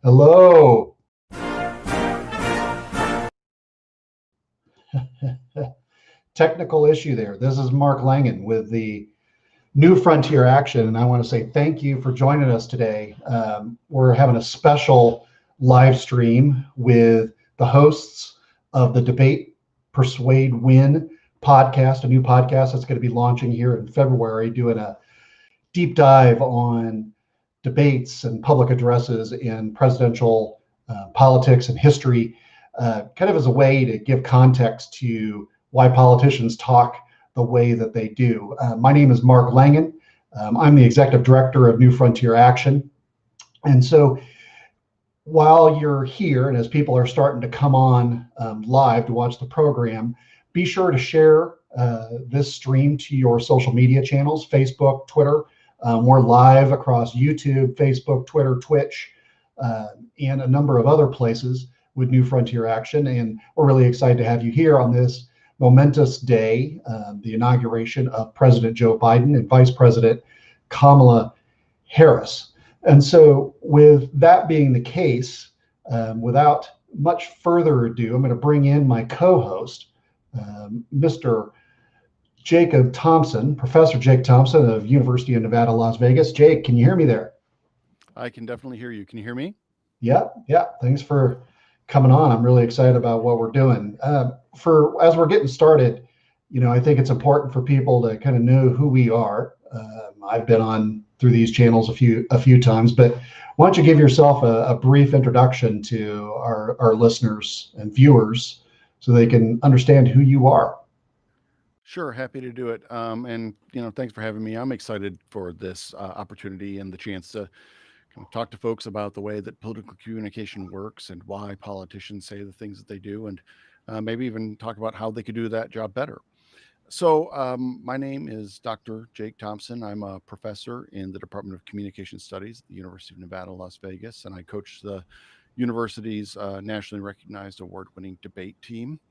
Hello. Technical issue there. This is Mark Langgin with the New Frontier Action, and I want to say thank you for joining us today. We're having a special live stream with the hosts of the Debate, Persuade, Win podcast, a new podcast that's going to be launching here in February, doing a deep dive on debates and public addresses in presidential politics and history, kind of as a way to give context to why politicians talk the way that they do. My name is Mark Langgin. I'm the executive director of New Frontier Action. And so while you're here and as people are starting to come on live to watch the program, be sure to share this stream to your social media channels, Facebook, Twitter. We're live across YouTube, Facebook, Twitter, Twitch, and a number of other places with New Frontier Action. And we're really excited to have you here on this momentous day, the inauguration of President Joe Biden and Vice President Kamala Harris. And so with that being the case, without much further ado, I'm going to bring in my co-host, Mr. Jacob Thompson, Professor Jake Thompson of University of Nevada, Las Vegas. Jake, can you hear me there? I can definitely hear you. Can you hear me? Yeah. Thanks for coming on. I'm really excited about what we're doing. As we're getting started, I think it's important for people to kind of know who we are. I've been on through these channels a few times, but why don't you give yourself a brief introduction to our listeners and viewers so they can understand who you are? Sure, happy to do it. And thanks for having me. I'm excited for this opportunity and the chance to talk to folks about the way that political communication works and why politicians say the things that they do, and maybe even talk about how they could do that job better. So my name is Dr. Jake Thompson. I'm a professor in the Department of Communication Studies at the University of Nevada, Las Vegas, and I coach the university's nationally recognized award-winning debate team.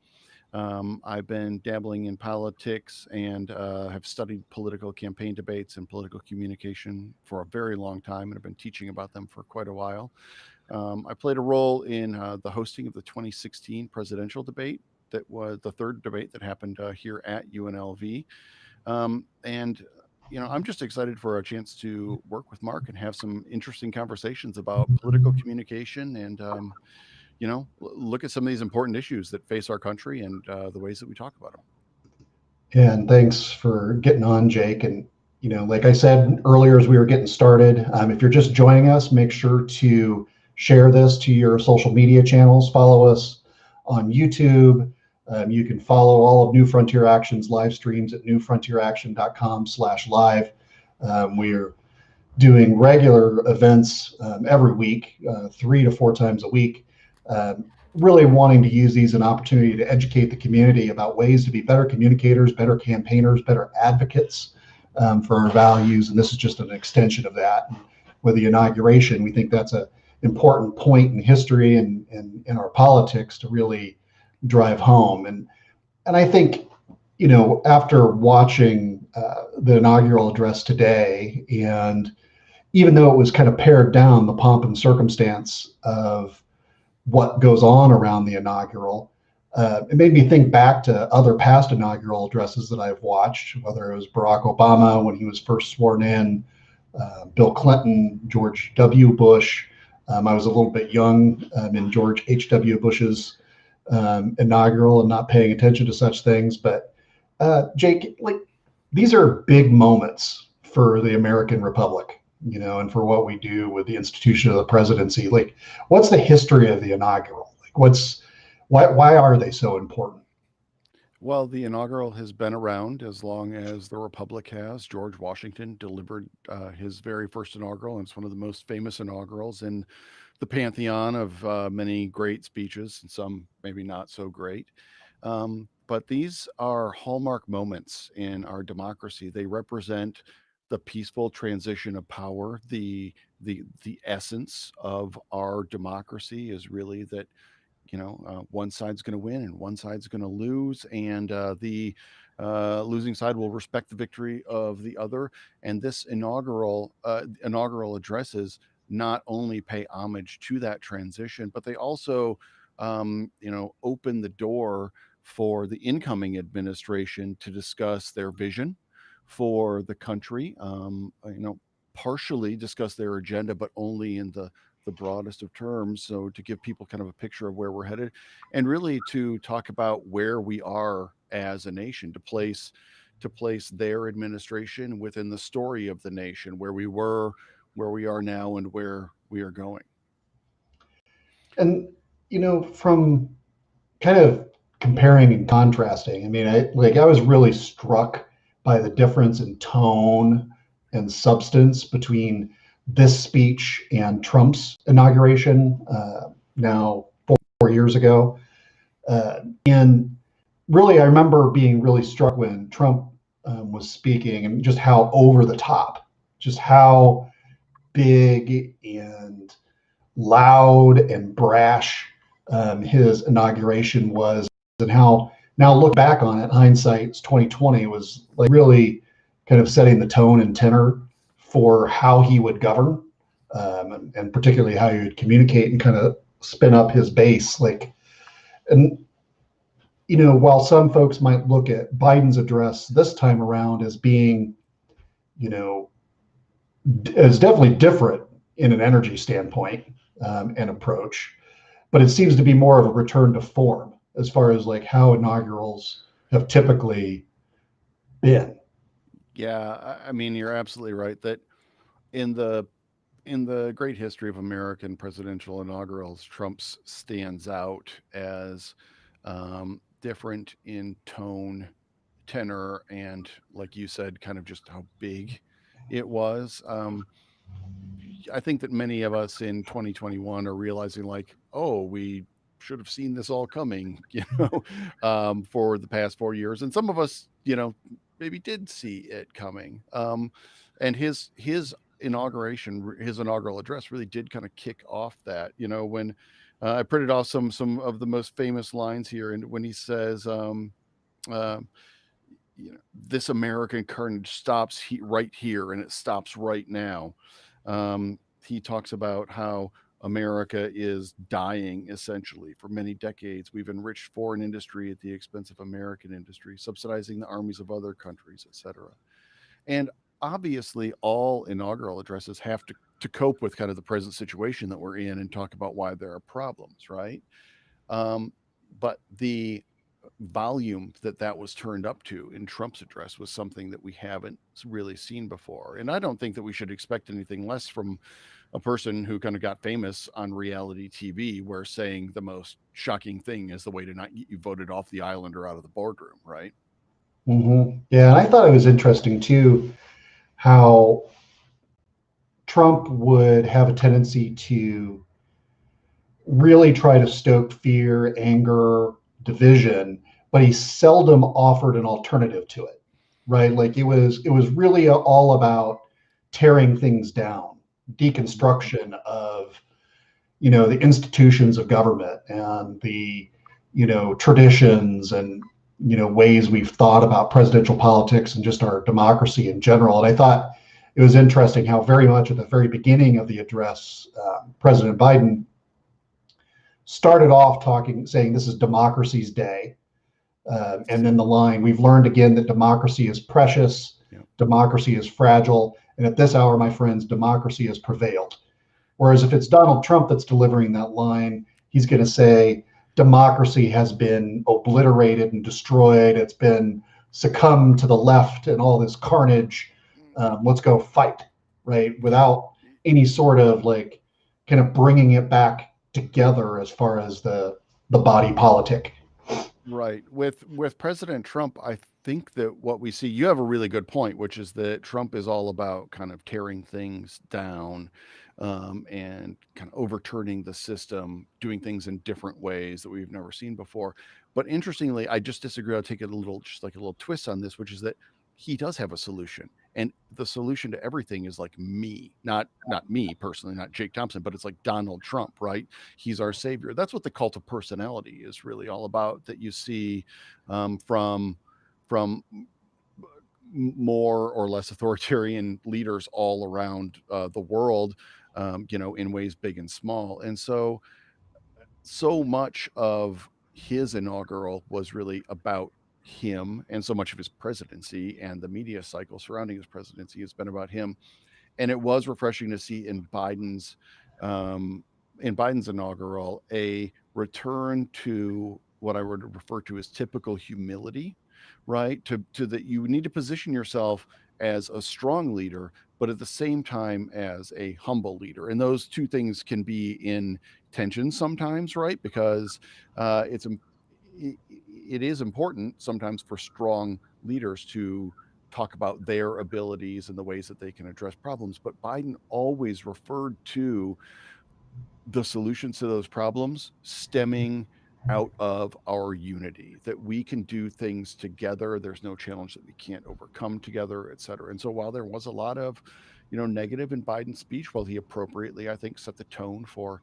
I've been dabbling in politics and have studied political campaign debates and political communication for a very long time and have been teaching about them for quite a while. I played a role in the hosting of the 2016 presidential debate. That was the third debate that happened here at UNLV. And I'm just excited for a chance to work with Mark and have some interesting conversations about political communication and look at some of these important issues that face our country and the ways that we talk about them. And thanks for getting on, Jake. And, like I said earlier, as we were getting started, if you're just joining us, make sure to share this to your social media channels. Follow us on YouTube. You can follow all of New Frontier Action's live streams at newfrontieraction.com/live. We're doing regular events every week, 3 to 4 times a week. Really wanting to use these as an opportunity to educate the community about ways to be better communicators, better campaigners, better advocates for our values. And this is just an extension of that. And with the inauguration, we think that's an important point in history and in our politics to really drive home. And I think, after watching the inaugural address today, and even though it was kind of pared down, the pomp and circumstance of what goes on around the inaugural, it made me think back to other past inaugural addresses that I've watched, whether it was Barack Obama when he was first sworn in, Bill Clinton, George W. Bush. I was a little bit young in George H.W. Bush's inaugural and not paying attention to such things. But Jake, these are big moments for the American Republic, and for what we do with the institution of the presidency. What's the history of the inaugural? Why are they so important? Well, the inaugural has been around as long as the Republic has. George Washington delivered his very first inaugural, and it's one of the most famous inaugurals in the pantheon of many great speeches, and some maybe not so great. But these are hallmark moments in our democracy. They represent the peaceful transition of power. The essence of our democracy is really that one side's going to win and one side's going to lose, and the losing side will respect the victory of the other. And this inaugural addresses not only pay homage to that transition, but they also, open the door for the incoming administration to discuss their vision for the country, partially discuss their agenda, but only in the broadest of terms. So to give people kind of a picture of where we're headed, and really to talk about where we are as a nation, to place their administration within the story of the nation, where we were, where we are now, and where we are going. And, from kind of comparing and contrasting, I mean, I was really struck by the difference in tone and substance between this speech and Trump's inauguration now 4 years ago. And really, I remember being really struck when Trump was speaking, and just how over the top, just how big and loud and brash his inauguration was, and how now look back on it, hindsight's 2020, was like really kind of setting the tone and tenor for how he would govern, and particularly how he would communicate and kind of spin up his base. And while some folks might look at Biden's address this time around as being, as definitely different in an energy standpoint and approach, but it seems to be more of a return to form as far as like how inaugurals have typically been. Yeah, I mean, you're absolutely right that in the great history of American presidential inaugurals, Trump's stands out as different in tone, tenor, and like you said, kind of just how big it was. I think that many of us in 2021 are realizing, like, oh, we should have seen this all coming, for the past 4 years, and some of us, maybe did see it coming. And his inauguration, his inaugural address, really did kind of kick off that. When I printed off some of the most famous lines here, and when he says, uh, this American carnage stops right here, and it stops right now. He talks about how America is dying essentially. For many decades, we've enriched foreign industry at the expense of American industry, subsidizing the armies of other countries, etc. And obviously, all inaugural addresses have to cope with kind of the present situation that we're in and talk about why there are problems, right? But the volume that was turned up to in Trump's address was something that we haven't really seen before. And I don't think that we should expect anything less from a person who kind of got famous on reality TV, where saying the most shocking thing is the way to not get you voted off the island or out of the boardroom, right? Mm-hmm. Yeah, and I thought it was interesting too how Trump would have a tendency to really try to stoke fear, anger, division, but he seldom offered an alternative to it, right? Like it was really all about tearing things down, deconstruction of the institutions of government and the traditions and ways we've thought about presidential politics and just our democracy in general. And I thought it was interesting how very much at the very beginning of the address, President Biden started off saying this is democracy's day. And then the line, we've learned again that democracy is precious, democracy is fragile, and at this hour, my friends, democracy has prevailed. Whereas if it's Donald Trump that's delivering that line, he's going to say democracy has been obliterated and destroyed. It's been succumbed to the left and all this carnage. Let's go fight, right? Without any sort of like kind of bringing it back together as far as the body politic. Right. With President Trump, I think that what we see, you have a really good point, which is that Trump is all about kind of tearing things down, and kind of overturning the system, doing things in different ways that we've never seen before. But interestingly, I just disagree. I'll take a little twist on this, which is that he does have a solution. And the solution to everything is like me, not me personally, not Jake Thompson, but it's like Donald Trump, right? He's our savior. That's what the cult of personality is really all about, that you see from more or less authoritarian leaders all around the world. in ways big and small. And so much of his inaugural was really about him, and so much of his presidency and the media cycle surrounding his presidency has been about him. And it was refreshing to see um, in Biden's inaugural a return to what I would refer to as typical humility, right? To that you need to position yourself as a strong leader, but at the same time as a humble leader, and those two things can be in tension sometimes, right? Because it's it is important sometimes for strong leaders to talk about their abilities and the ways that they can address problems. But Biden always referred to the solutions to those problems stemming out of our unity, that we can do things together. There's no challenge that we can't overcome together, et cetera. And so while there was a lot of, negative in Biden's speech, well, he appropriately, I think, set the tone for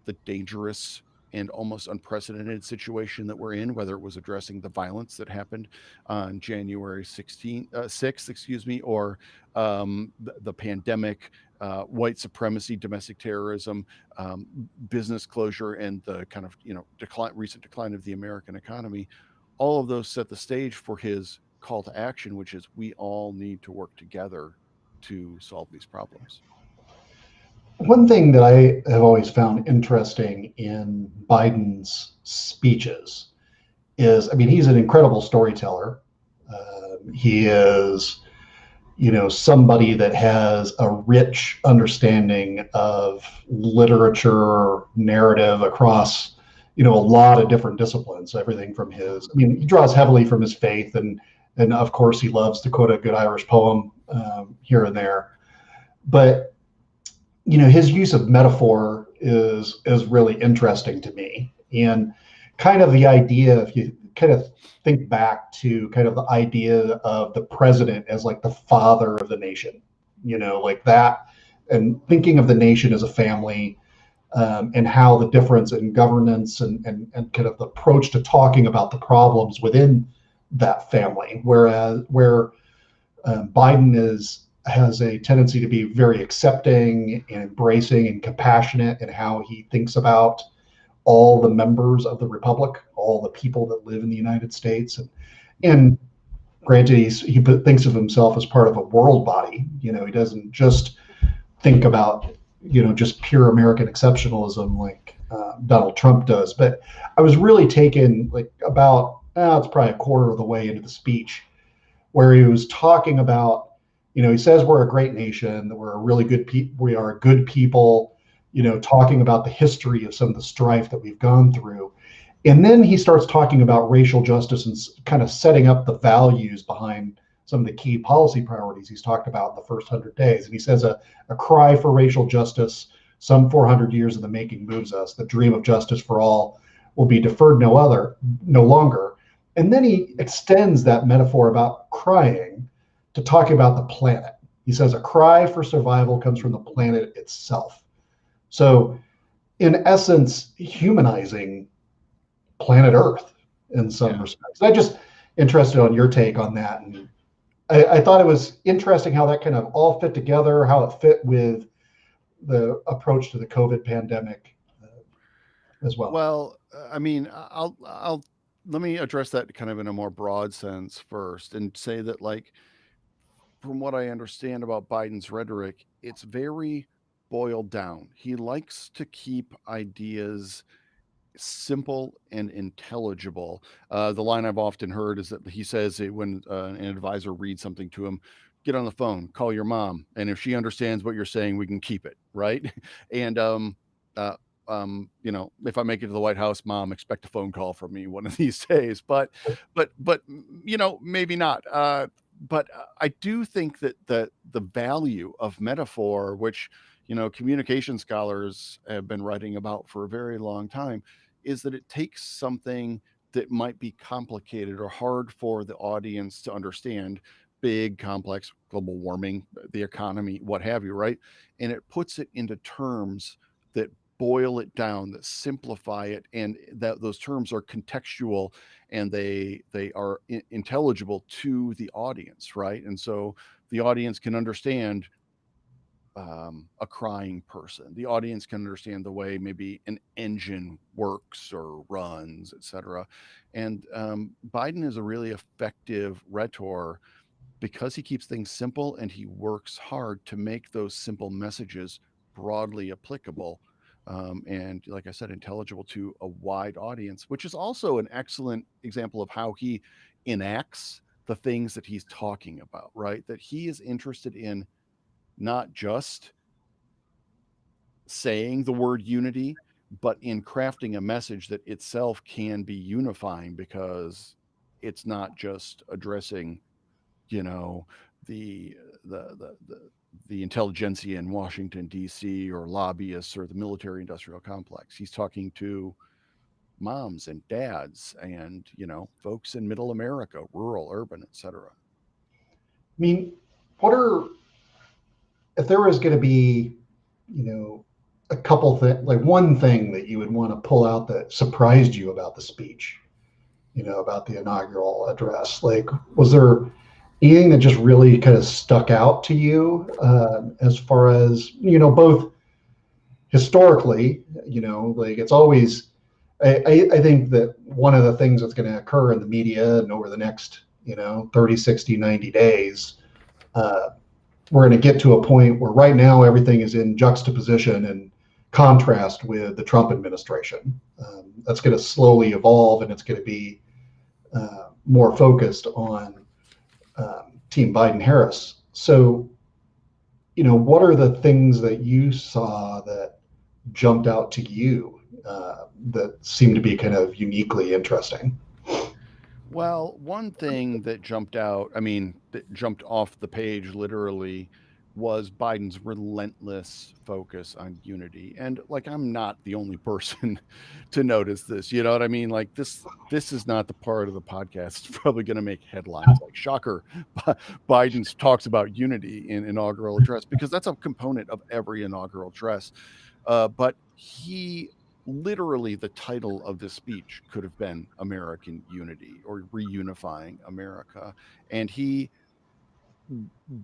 the dangerous and almost unprecedented situation that we're in, whether it was addressing the violence that happened on January 6th, or the pandemic, white supremacy, domestic terrorism, business closure, and the kind of recent decline of the American economy. All of those set the stage for his call to action, which is we all need to work together to solve these problems. One thing that I have always found interesting in Biden's speeches is, I mean, he's an incredible storyteller. He is, somebody that has a rich understanding of literature, narrative across, a lot of different disciplines. Everything from his, I mean, he draws heavily from his faith, and of course, he loves to quote a good Irish poem here and there. But his use of metaphor is really interesting to me, and kind of the idea, if you kind of think back to kind of the idea of the president as like the father of the nation, like that, and thinking of the nation as a family, and how the difference in governance and kind of the approach to talking about the problems within that family, where Biden has a tendency to be very accepting and embracing and compassionate in how he thinks about all the members of the republic, all the people that live in the United States, and granted, he thinks of himself as part of a world body. He doesn't just think about just pure American exceptionalism like Donald Trump does. But I was really taken like about it's probably a quarter of the way into the speech where he was talking about, he says we're a great nation, that we're a really good we are a good people, talking about the history of some of the strife that we've gone through. And then he starts talking about racial justice and kind of setting up the values behind some of the key policy priorities he's talked about in the first 100 days. And he says a cry for racial justice, some 400 years in the making, moves us. The dream of justice for all will be deferred no longer. And then he extends that metaphor about crying to talk about the planet. He says a cry for survival comes from the planet itself. So, in essence, humanizing planet Earth in some respects. I'm just interested on your take on that. And I thought it was interesting how that kind of all fit together, how it fit with the approach to the COVID pandemic as well. Well, I mean, I'll let me address that kind of in a more broad sense first and say that, like, from what I understand about Biden's rhetoric, it's very boiled down. He likes to keep ideas simple and intelligible. The line I've often heard is that he says when an advisor reads something to him, get on the phone, call your mom, and if she understands what you're saying, we can keep it, right? And uh, if I make it to the White House, mom, expect a phone call from me one of these days. But maybe not. But I do think that the value of metaphor, which communication scholars have been writing about for a very long time, is that it takes something that might be complicated or hard for the audience to understand, big, complex, global warming, the economy, what have you, right? And it puts it into terms that boil it down, that simplify it, and that those terms are contextual and they are intelligible to the audience, right? And so the audience can understand a crying person. The audience can understand the way maybe an engine works or runs, etc. And Biden is a really effective rhetor because he keeps things simple and he works hard to make those simple messages broadly applicable. And like I said, intelligible to a wide audience, which is also an excellent example of how he enacts the things that he's talking about, right? That he is interested in not just saying the word unity, but in crafting a message that itself can be unifying because it's not just addressing, you know, the the the the, the intelligentsia in Washington D.C. or lobbyists or the military-industrial complex. He's talking to moms and dads and folks in middle America, rural, urban, etc. I mean, what are, if there was going to be, a couple things, like one thing that you would want to pull out that surprised you about the speech, about the inaugural address, like, was there anything that just really kind of stuck out to you as far as, both historically, like it's always, I think that one of the things that's going to occur in the media and over the next, 30, 60, 90 days, we're going to get to a point where right now everything is in juxtaposition and contrast with the Trump administration. That's going to slowly evolve, and it's going to be more focused on Team Biden-Harris. So, what are the things that you saw that jumped out to you that seemed to be kind of uniquely interesting? Well, one thing that jumped out, that jumped off the page literally, was Biden's relentless focus on unity. And like, I'm not the only person to notice this. You know what I mean? Like, this is not the part of the podcast that's probably going to make headlines. Like, shocker, Biden talks about unity in inaugural address, because that's a component of every inaugural address. But he literally, the title of this speech could have been American Unity or Reunifying America. And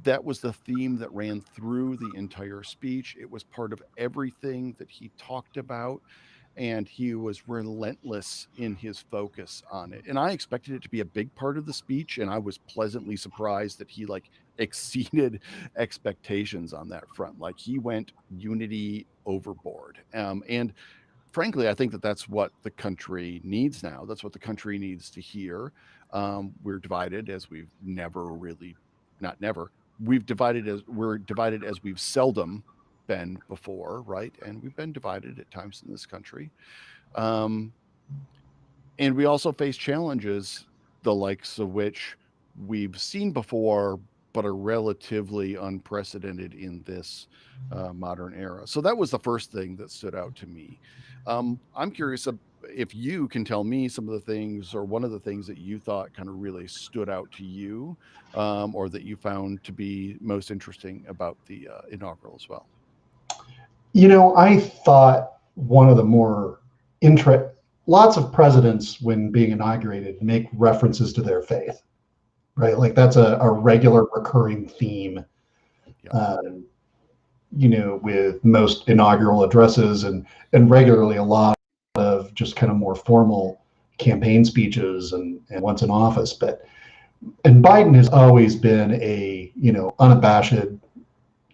that was the theme that ran through the entire speech. It was part of everything that he talked about, and he was relentless in his focus on it. And I expected it to be a big part of the speech, and I was pleasantly surprised that he exceeded expectations on that front. Like, he went unity overboard. And frankly, I think that that's what the country needs now. That's what the country needs to hear. We're divided as we've never really, not never, we're divided as we've seldom been before, right? And we've been divided at times in this country. And we also face challenges, the likes of which we've seen before, but are relatively unprecedented in this modern era. So that was the first thing that stood out to me. I'm curious if you can tell me some of the things, or one of the things that you thought kind of really stood out to you, or that you found to be most interesting about the inaugural as well. I thought one of the more lots of presidents, when being inaugurated, make references to their faith, right? Like, that's a regular recurring theme, with most inaugural addresses, and regularly a lot of just kind of more formal campaign speeches and once in office. And Biden has always been a, unabashed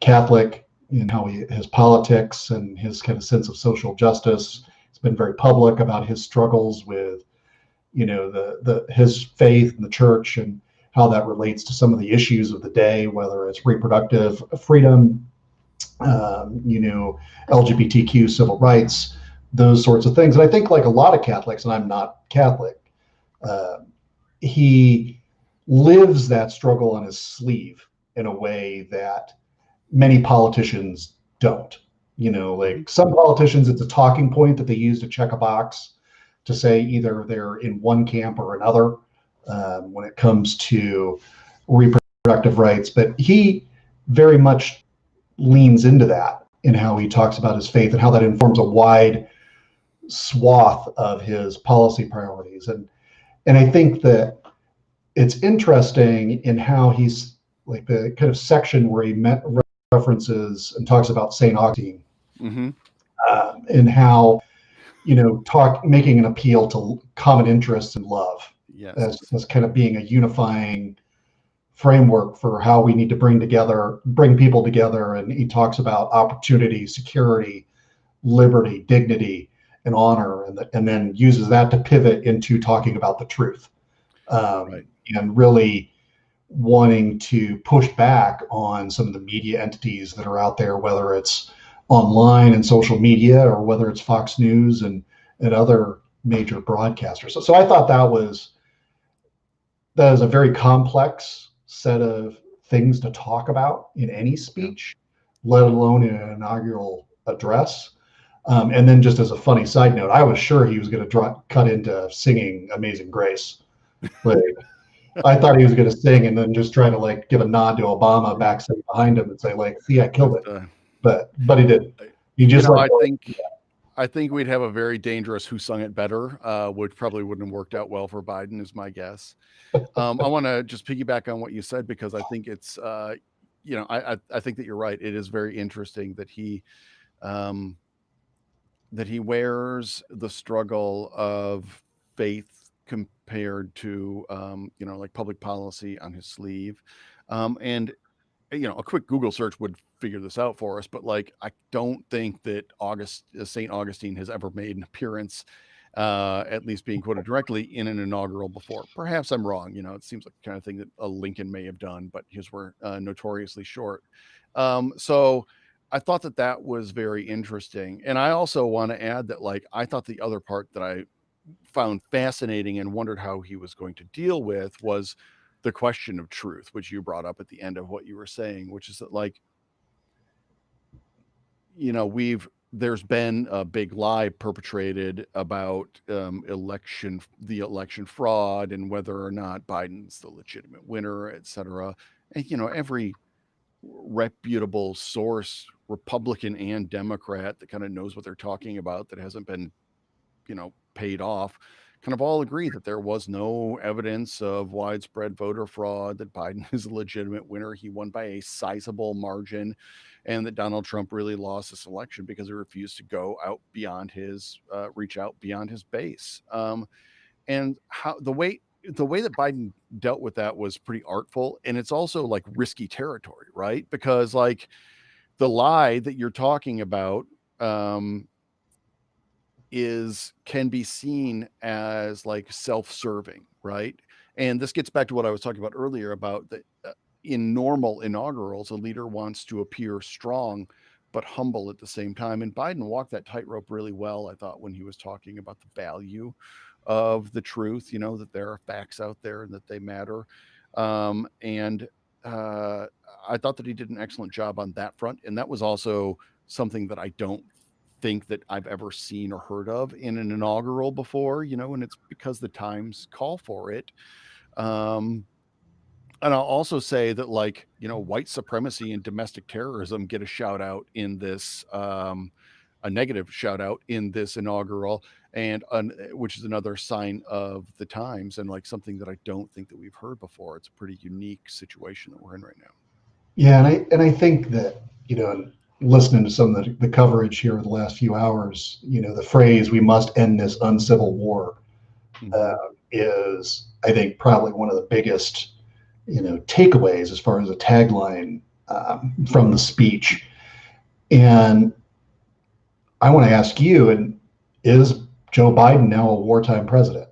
Catholic in how his politics and his kind of sense of social justice. He's been very public about his struggles with, his faith and the church, and how that relates to some of the issues of the day, whether it's reproductive freedom, LGBTQ civil rights, those sorts of things. And I think, like a lot of Catholics, and I'm not Catholic, he lives that struggle on his sleeve in a way that many politicians don't. Like, some politicians, it's a talking point that they use to check a box to say either they're in one camp or another when it comes to reproductive rights. But he very much leans into that in how he talks about his faith and how that informs a wide swath of his policy priorities. And I think that it's interesting in how he's, like, the kind of section where he references and talks about St. Augustine, Mm-hmm. and how, making an appeal to common interests and love Yes. as kind of being a unifying framework for how we need to bring people together. And he talks about opportunity, security, liberty, dignity, and honor, and then uses that to pivot into talking about the truth, Right. and really wanting to push back on some of the media entities that are out there, whether it's online and social media or whether it's Fox News and other major broadcasters. So I thought that is a very complex set of things to talk about in any speech, let alone in an inaugural address. And then, just as a funny side note, I was sure he was going to cut into singing "Amazing Grace." Like, I thought he was going to sing and then just try to like give a nod to Obama back sitting behind him and say like, "See, I killed it," but he didn't. He just I think we'd have a very dangerous "Who Sung It Better," which probably wouldn't have worked out well for Biden, is my guess. I want to just piggyback on what you said, because I think it's, I think that you're right. It is very interesting that um, he wears the struggle of faith compared to, like public policy on his sleeve. And a quick Google search would figure this out for us, but like, I don't think that St. Augustine has ever made an appearance, at least being quoted directly, in an inaugural before. Perhaps I'm wrong. It seems like the kind of thing that a Lincoln may have done, but his were notoriously short. So I thought that was very interesting. And I also want to add that, like, I thought the other part that I found fascinating and wondered how he was going to deal with was the question of truth, which you brought up at the end of what you were saying, which is that, like, there's been a big lie perpetrated about the election fraud and whether or not Biden's the legitimate winner, et cetera. And every reputable source, Republican and Democrat, that kind of knows what they're talking about, that hasn't been paid off, kind of all agree that there was no evidence of widespread voter fraud, that Biden is a legitimate winner. He won by a sizable margin, and that Donald Trump really lost this election because he refused to reach out beyond his base. And how the way that Biden dealt with that was pretty artful, and it's also like risky territory, right? Because like the lie that you're talking about, can be seen as like self-serving, right? And this gets back to what I was talking about earlier about that, in normal inaugurals, a leader wants to appear strong but humble at the same time. And Biden walked that tightrope really well, I thought, when he was talking about the value of the truth, that there are facts out there and that they matter. And I thought that he did an excellent job on that front. And that was also something that I don't think that I've ever seen or heard of in an inaugural before, and it's because the times call for it. And I'll also say that, like, white supremacy and domestic terrorism get a shout out in this, a negative shout out in this inaugural, and which is another sign of the times, and like something that I don't think that we've heard before. It's a pretty unique situation that we're in right now. Yeah, and I think that, listening to some of the coverage here over the last few hours, the phrase "we must end this uncivil war" is, I think, probably one of the biggest, takeaways as far as a tagline from the speech. And I want to ask you, and is Joe Biden now a wartime president?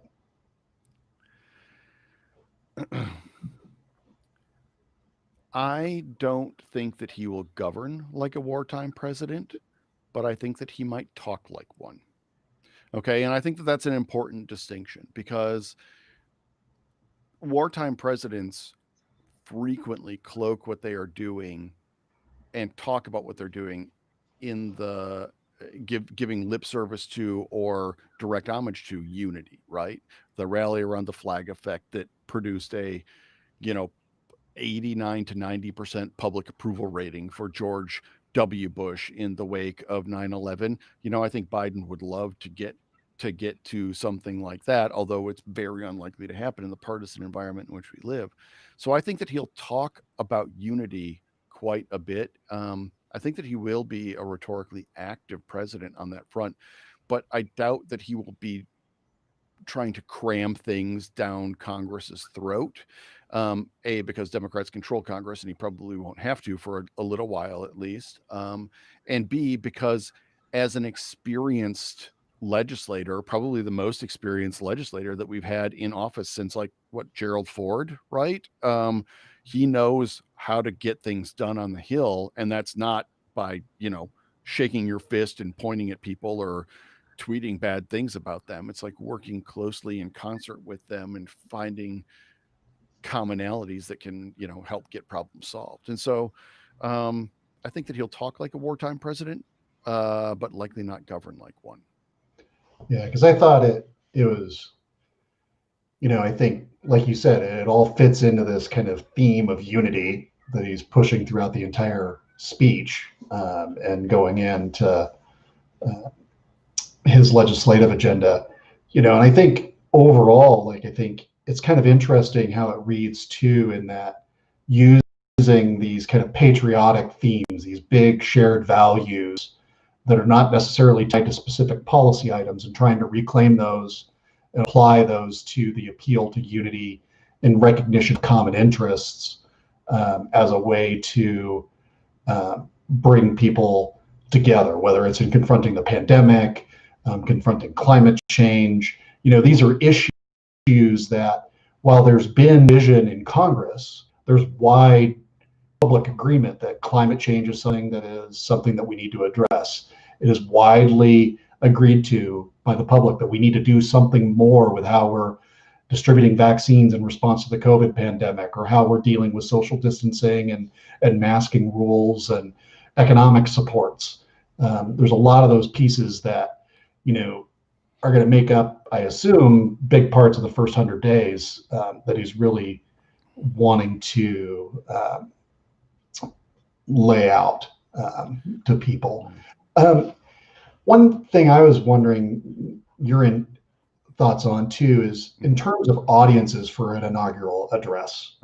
I don't think that he will govern like a wartime president, but I think that he might talk like one. Okay. And I think that that's an important distinction, because wartime presidents frequently cloak what they are doing and talk about what they're doing in the giving lip service to or direct homage to unity, right? The rally around the flag effect that produced a, 89 to 90% public approval rating for George W. Bush in the wake of 9/11. I think Biden would love to get to something like that, although it's very unlikely to happen in the partisan environment in which we live. So I think that he'll talk about unity quite a bit. I think that he will be a rhetorically active president on that front, but I doubt that he will be trying to cram things down Congress's throat. A, because Democrats control Congress and he probably won't have to for a little while at least. And B, because as an experienced legislator, probably the most experienced legislator that we've had in office since like what, Gerald Ford, right? He knows how to get things done on the Hill, and that's not by, shaking your fist and pointing at people or tweeting bad things about them. It's like working closely in concert with them and finding commonalities that can, help get problems solved. And so I think that he'll talk like a wartime president, but likely not govern like one. Yeah, because I thought it was, I think, like you said, it all fits into this kind of theme of unity that he's pushing throughout the entire speech, and going into his legislative agenda. And I think overall, I think it's kind of interesting how it reads too, in that using these kind of patriotic themes, these big shared values that are not necessarily tied to specific policy items, and trying to reclaim those and apply those to the appeal to unity and recognition of common interests, as a way to bring people together, whether it's in confronting the pandemic, confronting climate change. These are issues that, while there's been vision in Congress, there's wide public agreement that climate change is something that we need to address. It is widely agreed to by the public that we need to do something more with how we're distributing vaccines in response to the COVID pandemic, or how we're dealing with social distancing and masking rules and economic supports. There's a lot of those pieces that, are going to make up, I assume, big parts of the first 100 days, that he's really wanting to lay out to people. One thing I was wondering your thoughts on too is in terms of audiences for an inaugural address.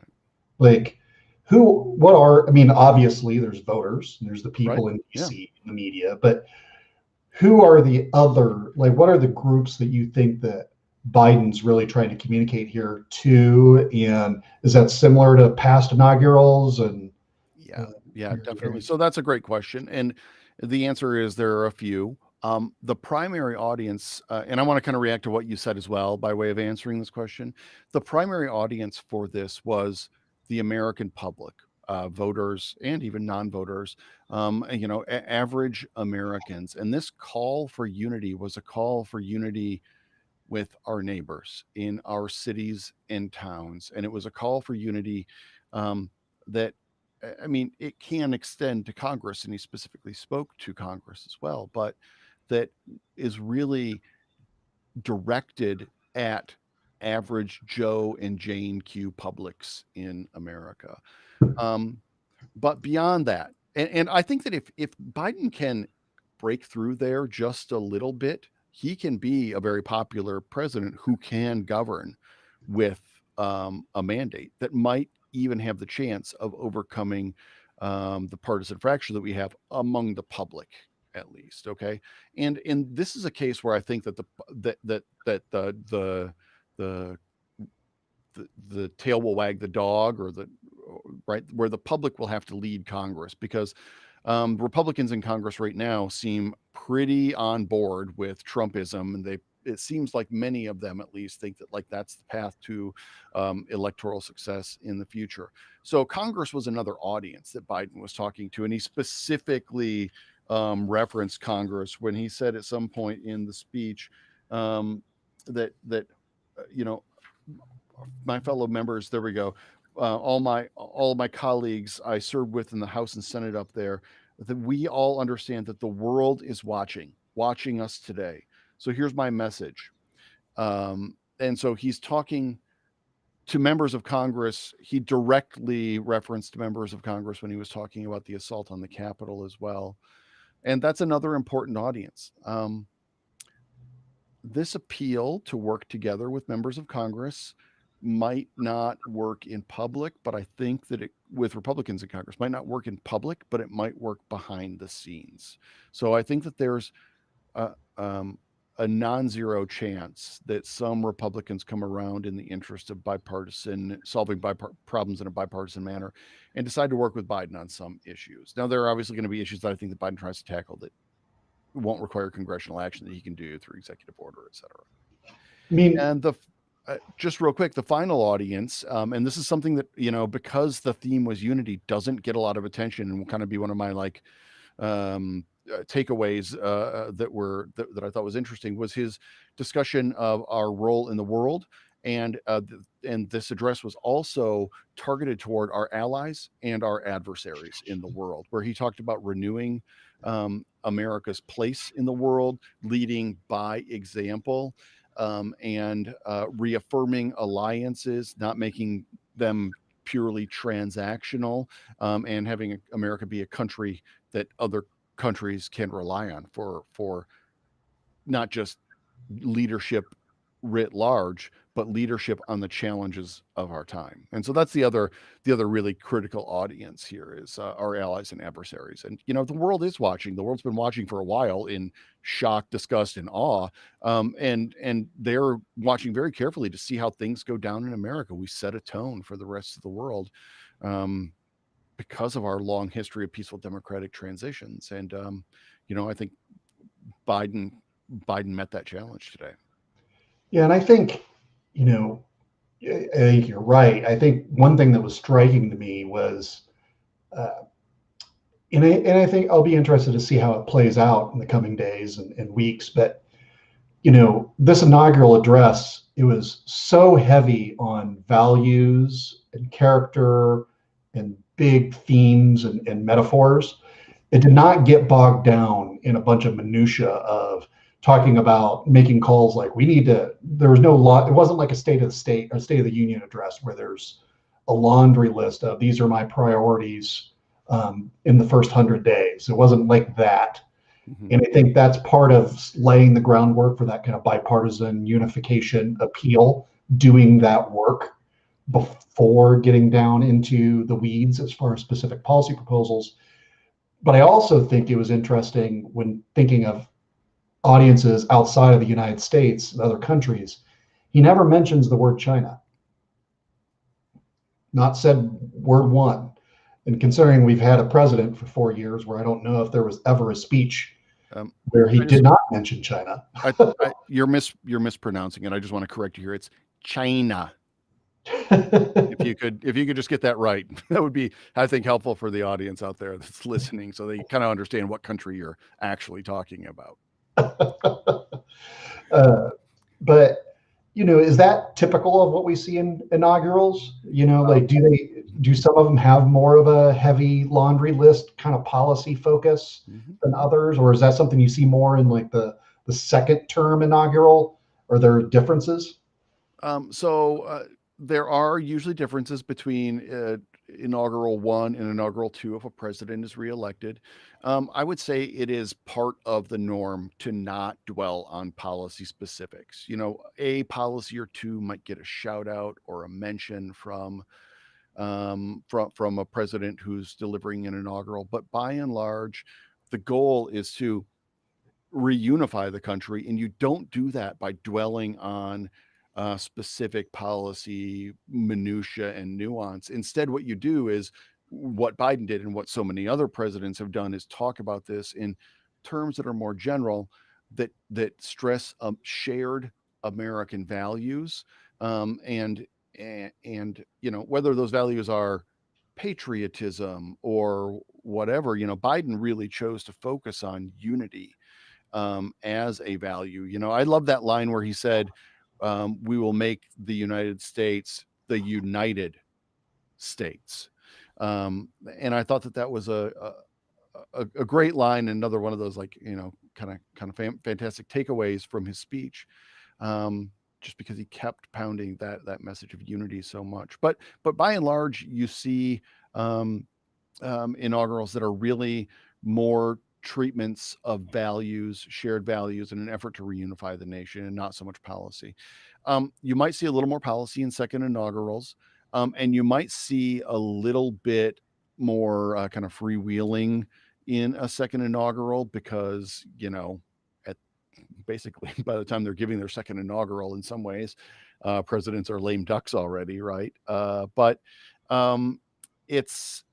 Like, obviously there's voters, and there's the people in DC, the media, but who are the other, what are the groups that you think that Biden's really trying to communicate here to? And is that similar to past inaugurals? And yeah, definitely. So that's a great question. And the answer is there are a few. The primary audience, and I want to kind of react to what you said as well by way of answering this question. The primary audience for this was the American public, voters and even non-voters, average Americans. And this call for unity was a call for unity with our neighbors in our cities and towns. And it was a call for unity that, it can extend to Congress, and he specifically spoke to Congress as well, but that is really directed at average Joe and Jane Q publics in America. But beyond that, and I think that if Biden can break through there just a little bit, he can be a very popular president who can govern with a mandate that might even have the chance of overcoming the partisan fracture that we have among the public, at least. Okay. And this is a case where I think that the tail will wag the dog, or where the public will have to lead Congress, because Republicans in Congress right now seem pretty on board with Trumpism, and it seems like many of them at least think that that's the path to electoral success in the future. So Congress was another audience that Biden was talking to, and he specifically referenced Congress when he said at some point in the speech that my fellow members, there we go, all my colleagues I served with in the House and Senate up there, that we all understand that the world is watching us today. So here's my message. And so he's talking to members of Congress. He directly referenced members of Congress when he was talking about the assault on the Capitol as well. And that's another important audience. This appeal to work together with members of Congress might not work in public, but I think that it, with Republicans in Congress, might not work in public, but it might work behind the scenes. So I think that there's a, a non-zero chance that some Republicans come around in the interest of solving problems in a bipartisan manner and decide to work with Biden on some issues. Now, there are obviously going to be issues that I think that Biden tries to tackle that won't require congressional action that he can do through executive order, et cetera. I mean, And just real quick, the final audience, and this is something that, because the theme was unity, doesn't get a lot of attention, and will kind of be one of my takeaways that I thought was interesting, was his discussion of our role in the world. And this address was also targeted toward our allies and our adversaries in the world, where he talked about renewing America's place in the world, leading by example, and reaffirming alliances, not making them purely transactional, and having America be a country that other countries can rely on for not just leadership writ large, but leadership on the challenges of our time. And so that's the other really critical audience here is our allies and adversaries. And the world is watching. The world's been watching for a while in shock, disgust, and awe, and they're watching very carefully to see how things go down in America. We set a tone for the rest of the world because of our long history of peaceful democratic transitions. And I think Biden met that challenge today. yeah, and I think, I think you're right. I think one thing that was striking to me was, and I think I'll be interested to see how it plays out in the coming days and weeks. But this inaugural address, it was so heavy on values and character and big themes and metaphors. It did not get bogged down in a bunch of minutia of talking about making calls like there was no law. It wasn't like a state of the state or state of the union address where there's a laundry list of these are my priorities in the first 100 days. It wasn't like that. Mm-hmm. And I think that's part of laying the groundwork for that kind of bipartisan unification appeal, doing that work before getting down into the weeds as far as specific policy proposals. But I also think it was interesting when thinking of audiences outside of the United States and other countries, he never mentions the word China. Not said word one. And considering we've had a president for 4 years where I don't know if there was ever a speech where he did not mention China. You're mispronouncing it. I just want to correct you here. It's China. If you could just get that right, that would be, I think, helpful for the audience out there that's listening, so they kind of understand what country you're actually talking about. But is that typical of what we see in inaugurals? Like do some of them have more of a heavy laundry list kind of policy focus than others, or is that something you see more in like the second term inaugural? Are there differences? There are usually differences between inaugural 1 and inaugural 2 if a president is reelected. I would say it is part of the norm to not dwell on policy specifics. A policy or two might get a shout out or a mention from a president who's delivering an inaugural, but by and large, the goal is to reunify the country, and you don't do that by dwelling on specific policy minutia and nuance. Instead, what you do is what Biden did and what so many other presidents have done is talk about this in terms that are more general, that stress shared American values, and whether those values are patriotism or whatever. Biden really chose to focus on unity as a value. I love that line where he said, we will make the United States the United States. And I thought that was a great line. Another one of those, kind of fantastic takeaways from his speech, just because he kept pounding that message of unity so much. But by and large, you see inaugurals that are really more treatments of values, shared values, in an effort to reunify the nation, and not so much policy. You might see a little more policy in second inaugurals, and you might see a little bit more kind of freewheeling in a second inaugural because, at basically by the time they're giving their second inaugural, in some ways, presidents are lame ducks already, right? But it's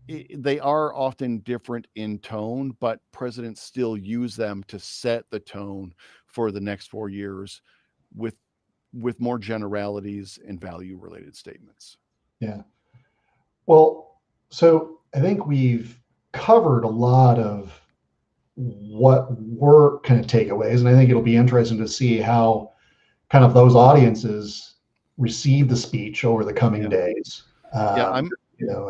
they are often different in tone, but presidents still use them to set the tone for the next 4 years with more generalities and value related statements. Yeah. Well, so I think we've covered a lot of what were kind of takeaways, and I think it'll be interesting to see how kind of those audiences receive the speech over the coming days. Yeah, And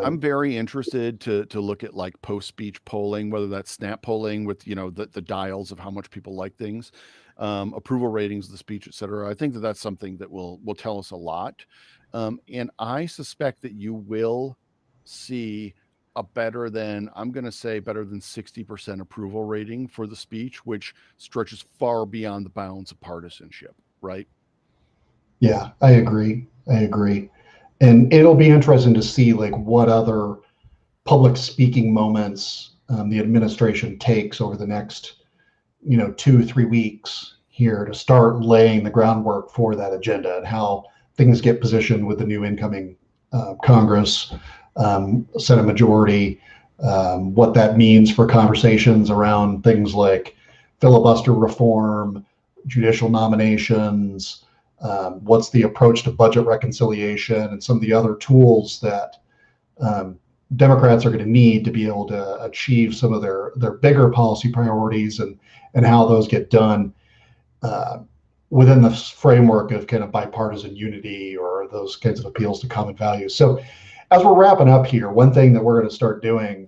I'm very interested to look at like post speech polling, whether that's snap polling with the dials of how much people like things, approval ratings of the speech, et cetera. I think that that's something that will tell us a lot, and I suspect that you will see a better than, I'm going to say, better than 60% approval rating for the speech, which stretches far beyond the bounds of partisanship, right? yeah, I agree. And it'll be interesting to see like what other public speaking moments the administration takes over the next 2-3 weeks here to start laying the groundwork for that agenda, and how things get positioned with the new incoming Congress, Senate majority, what that means for conversations around things like filibuster reform, judicial nominations, what's the approach to budget reconciliation, and some of the other tools that Democrats are going to need to be able to achieve some of their bigger policy priorities, and how those get done within the framework of kind of bipartisan unity or those kinds of appeals to common values. So as we're wrapping up here, one thing that we're going to start doing,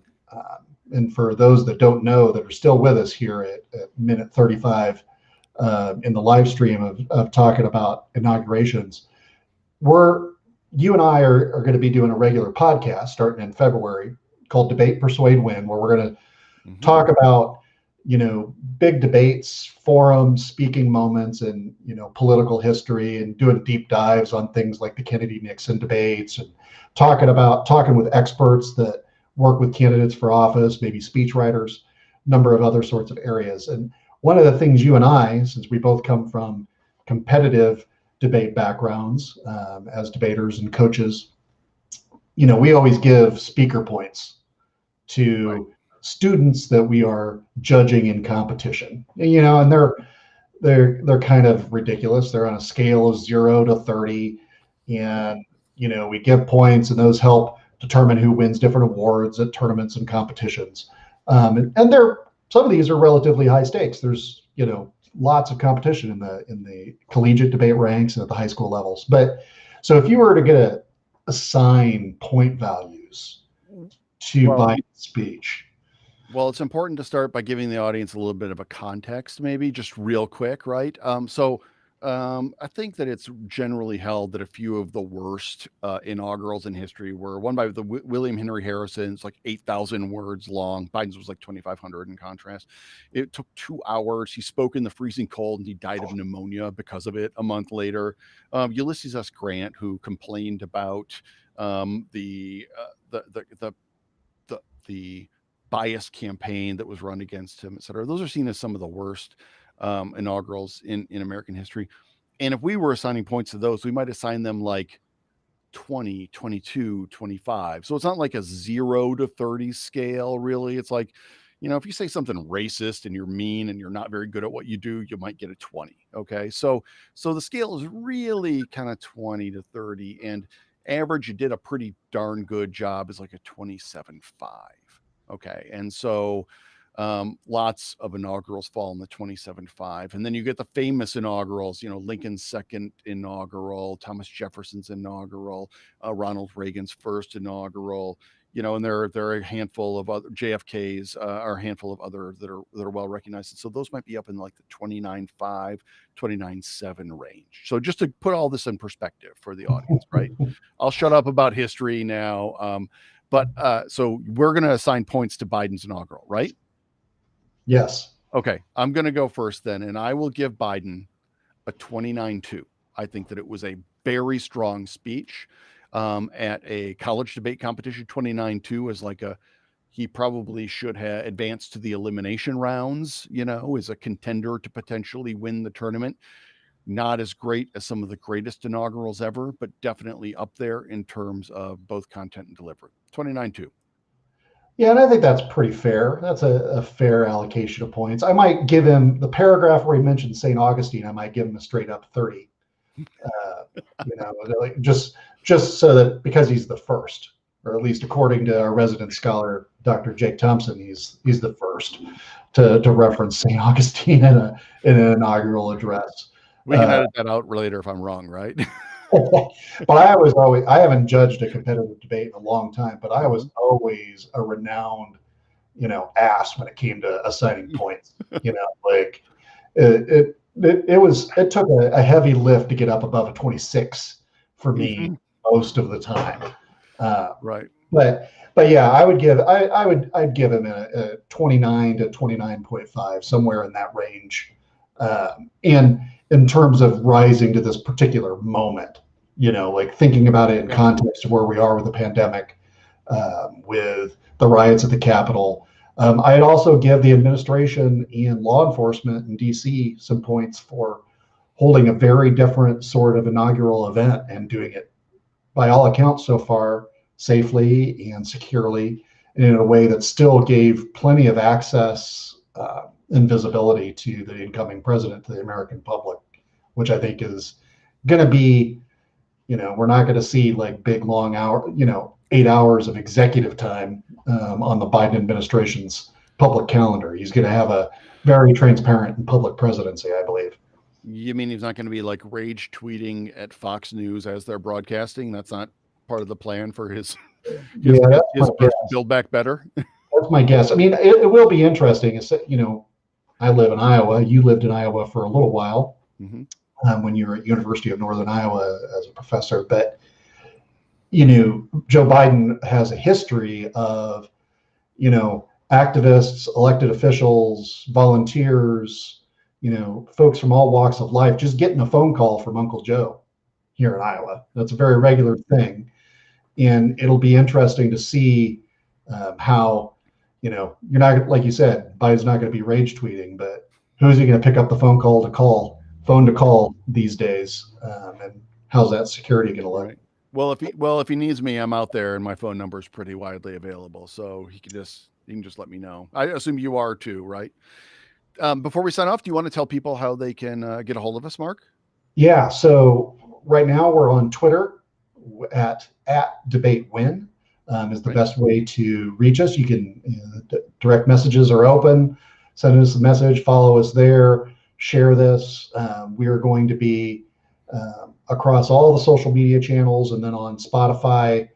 and for those that don't know that are still with us here at minute 35 in the live stream of talking about inaugurations, you and I are going to be doing a regular podcast starting in February called Debate, Persuade, Win, where we're going to talk about big debates, forums, speaking moments, and political history, and doing deep dives on things like the Kennedy-Nixon debates, and talking with experts that work with candidates for office, maybe speechwriters, number of other sorts of areas. And one of the things you and I, since we both come from competitive debate backgrounds as debaters and coaches, we always give speaker points to students that we are judging in competition. And they're kind of ridiculous. They're on a scale of 0 to 30, and we give points, and those help determine who wins different awards at tournaments and competitions. And some of these are relatively high stakes. There's lots of competition in the collegiate debate ranks and at the high school levels. But so if you were to assign point values to Biden's speech. Well, it's important to start by giving the audience a little bit of a context, maybe just real quick, right? I think that it's generally held that a few of the worst inaugurals in history were one by William Henry Harrison's, like 8,000 words long. Biden's was like 2,500 in contrast. It took 2 hours. He spoke in the freezing cold, and he died of pneumonia because of it a month later. Ulysses S. Grant, who complained about the bias campaign that was run against him, et cetera. Those are seen as some of the worst inaugurals in American history. And if we were assigning points to those, we might assign them like 20, 22, 25. So it's not like a 0 to 30 scale, really. It's like, if you say something racist and you're mean and you're not very good at what you do, you might get a 20. Okay. So the scale is really kind of 20 to 30, and average, you did a pretty darn good job, is like a 27.5. Okay. And so lots of inaugurals fall in the 27.5. And then you get the famous inaugurals, Lincoln's second inaugural, Thomas Jefferson's inaugural, Ronald Reagan's first inaugural, and there are a handful of other JFK's, are a handful of other that are well recognized. And so those might be up in like the 29.5, 29.7 range. So just to put all this in perspective for the audience, right? I'll shut up about history now. So we're going to assign points to Biden's inaugural, right? Yes. Okay. I'm going to go first then, and I will give Biden a 29.2. I think that it was a very strong speech. At a college debate competition, 29-2 is like he probably should have advanced to the elimination rounds, as a contender to potentially win the tournament. Not as great as some of the greatest inaugurals ever, but definitely up there in terms of both content and delivery. 29-2. Yeah, and I think that's pretty fair. That's a fair allocation of points. I might give him the paragraph where he mentioned St. Augustine. I might give him a straight up 30. Like just so that, because he's the first, or at least according to our resident scholar, Dr. Jake Thompson, he's the first to reference St. Augustine in an inaugural address. We can edit that out later if I'm wrong, right? But I haven't judged a competitive debate in a long time, but I was always a renowned, ass when it came to assigning points. Like it took a heavy lift to get up above a 26 for me most of the time. Right. But yeah, I'd give him a 29 to 29.5, somewhere in that range. And in terms of rising to this particular moment, like thinking about it in context of where we are with the pandemic, with the riots at the Capitol. I'd also give the administration and law enforcement in DC some points for holding a very different sort of inaugural event and doing it, by all accounts so far, safely and securely, and in a way that still gave plenty of access and visibility to the incoming president, to the American public, which I think is going to be, we're not going to see like big long 8 hours of executive time on the Biden administration's public calendar. He's going to have a very transparent and public presidency, I believe. You mean he's not going to be like rage tweeting at Fox News as they're broadcasting? That's not part of the plan for his Build Back Better? That's my guess. I mean, it will be interesting. It's, I live in Iowa. You lived in Iowa for a little while when you were at University of Northern Iowa as a professor. But, Joe Biden has a history of, activists, elected officials, volunteers, folks from all walks of life, just getting a phone call from Uncle Joe here in Iowa. That's a very regular thing. And it'll be interesting to see how, you're not, like you said, Biden's not going to be rage tweeting, but who's he going to pick up the phone to call these days? And how's that security going to look? Right. Well, if he needs me, I'm out there and my phone number is pretty widely available. So he can just let me know. I assume you are too, right? Before we sign off, do you want to tell people how they can get a hold of us, Mark? Yeah. So right now we're on Twitter at DebateWin. Is the best way to reach us. You can direct messages are open. Send us a message, follow us there, share this. We are going to be across all the social media channels, and then on Spotify,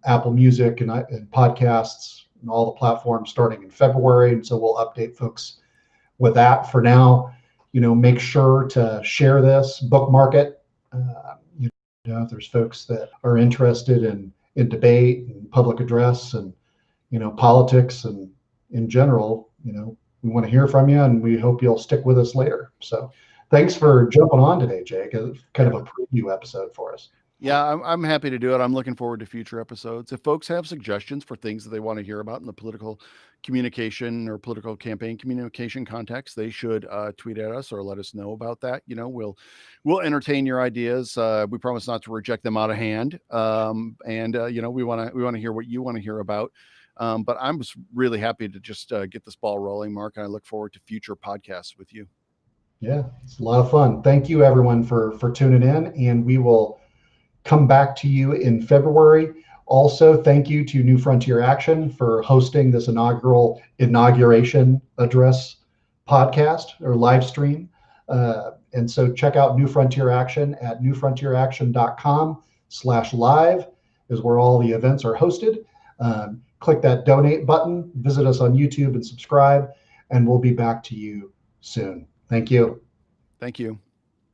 Apple Music, and podcasts, and all the platforms starting in February. And so we'll update folks with that. For now, make sure to share this, bookmark it. If there's folks that are interested in debate and public address and, politics and in general, we want to hear from you, and we hope you'll stick with us later. So thanks for jumping on today, Jake. It's kind of a preview episode for us. Yeah, I'm happy to do it. I'm looking forward to future episodes. If folks have suggestions for things that they want to hear about in the political communication or political campaign communication context, they should tweet at us or let us know about that. We'll entertain your ideas. We promise not to reject them out of hand. We want to hear what you want to hear about. But I'm just really happy to just get this ball rolling, Mark, and I look forward to future podcasts with you. Yeah, it's a lot of fun. Thank you, everyone, for tuning in, and we will come back to you in February. Also, thank you to New Frontier Action for hosting this inauguration address podcast or live stream. And so check out New Frontier Action at newfrontieраction.com/live is where all the events are hosted. Click that donate button, visit us on YouTube and subscribe, and we'll be back to you soon. Thank you. Thank you.